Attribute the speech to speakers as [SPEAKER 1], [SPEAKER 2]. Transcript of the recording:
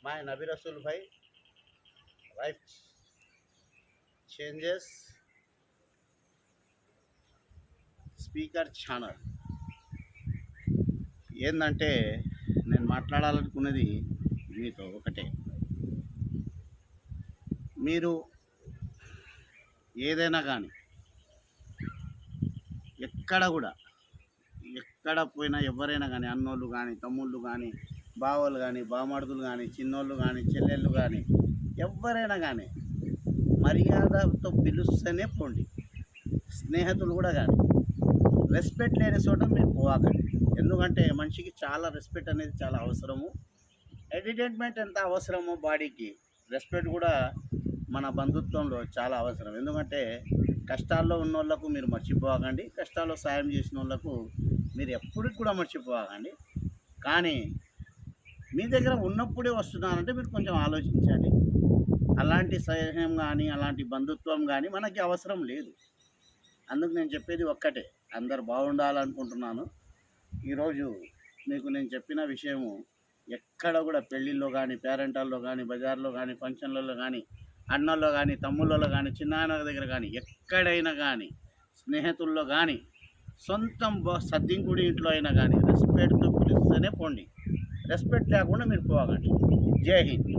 [SPEAKER 1] My Nabi Rasul Bhai, life changes speaker channel. ఏంటంటే నేను మాట్లాడాలనుకున్నది మీతో ఒకటే. మీరు ఏదైనా కానీ ఎక్కడ పోయినా ఎవరైనా కానీ అన్నోళ్ళు కానీ తమ్ముళ్ళు కానీ బావలు కానీ బామర్దులు కానీ చిన్నోళ్ళు కానీ చెల్లెళ్ళు కానీ ఎవరైనా కానీ మర్యాదతో పిలుస్తేనే పోండి. స్నేహితులు కూడా కానీ రెస్పెక్ట్ లేని చోట మీరు పోవాకండి. ఎందుకంటే మనిషికి చాలా రెస్పెక్ట్ అనేది చాలా అవసరము. ఎంటర్టైన్మెంట్ ఎంత అవసరమో బాడీకి, రెస్పెక్ట్ కూడా మన బంధుత్వంలో చాలా అవసరం. ఎందుకంటే కష్టాల్లో ఉన్న వాళ్ళకు మీరు మర్చిపోకండి, కష్టాల్లో సాయం చేసిన వాళ్ళకు మీరు ఎప్పటికి కూడా మర్చిపోకండి. కానీ మీ దగ్గర ఉన్నప్పుడే వస్తున్నారంటే మీరు కొంచెం ఆలోచించండి. అలాంటి స్నేహం కానీ అలాంటి బంధుత్వం కానీ మనకి అవసరం లేదు. అందుకు నేను చెప్పేది ఒక్కటే, అందరు బాగుండాలనుకుంటున్నాను. ఈరోజు మీకు నేను చెప్పిన విషయము ఎక్కడ కూడా పెళ్ళిళ్ళలో కానీ పేరెంటాల్లో కానీ బజార్లో కానీ ఫంక్షన్లలో కానీ అన్నల్లో కానీ తమ్ముళ్ళలో కానీ చిన్నాన్న దగ్గర కానీ ఎక్కడైనా కానీ స్నేహితుల్లో కానీ సొంతం సద్దింకుడి ఇంట్లో అయినా కానీ రెస్పెక్ట్తో పిలుస్తూనే పోండి. రెస్పెక్ట్ లేకుండా మీరు పోకండి. జై హింద్.